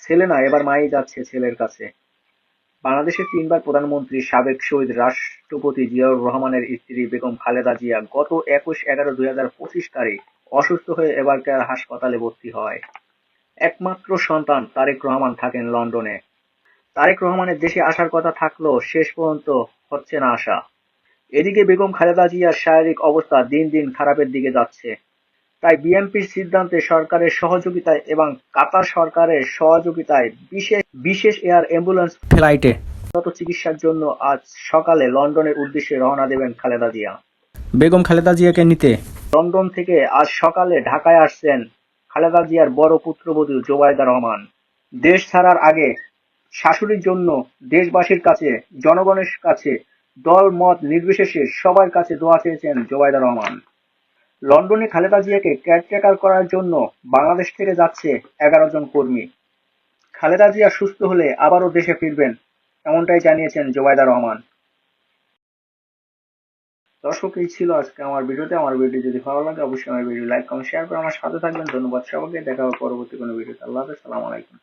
ছেলে না, এবার মাই যাচ্ছে ছেলের কাছে। বাংলাদেশের তিনবার প্রধানমন্ত্রী সাবেক শহীদ রাষ্ট্রপতি জিয়াউর রহমানের স্ত্রী বেগম খালেদা জিয়া গত 21/11/2025 তারিখ অসুস্থ হয়ে এবারকার হাসপাতালে ভর্তি হয়। একমাত্র সন্তান তারেক রহমান থাকেন লন্ডনে। তারেক রহমানের দেশে আসার কথা থাকলেও শেষ পর্যন্ত হচ্ছে না আসা। এদিকে বেগম খালেদা জিয়ার শারীরিক অবস্থা দিন দিন খারাপের দিকে যাচ্ছে। তাই বিএনপির সিদ্ধান্তে সরকারের সহযোগিতায় এবং কাতার সরকারের সহযোগিতায় বিশেষ বিশেষ এয়ার অ্যাম্বুলেন্স ফ্লাইটে উন্নত চিকিৎসার জন্য আজ সকালে লন্ডনের উদ্দেশ্যে রওনা দেবেন খালেদা জিয়া। বেগম খালেদা জিয়াকে নিতে লন্ডন থেকে আজ সকালে ঢাকায় আসছেন খালেদা জিয়ার বড় পুত্রবধূ জোবায়দা রহমান। দেশ ছাড়ার আগে শাশুড়ির জন্য দেশবাসীর কাছে, জনগণের কাছে, দল মত নির্বিশেষে সবার কাছে দোয়া চেয়েছেন জোবায়দা রহমান। লন্ডনে খালেদা জিয়াকে কেয়ারটেকার করার জন্য বাংলাদেশ থেকে যাচ্ছে 11 জন কর্মী। খালেদা জিয়া সুস্থ হলে আবারও দেশে ফিরবেন, এমনটাই জানিয়েছেন জোবায়দা রহমান। দর্শক, এই ছিল আজকে আমার ভিডিওতে। আমার ভিডিও যদি ভালো লাগে অবশ্যই আমার ভিডিও লাইক কমেন্ট শেয়ার করে আমার সাথে থাকবেন। ধন্যবাদ সবাইকে, দেখা হবে পরবর্তী কোনো ভিডিওতে। আল্লাহ হাফেজ, সালাম আলাইকুম।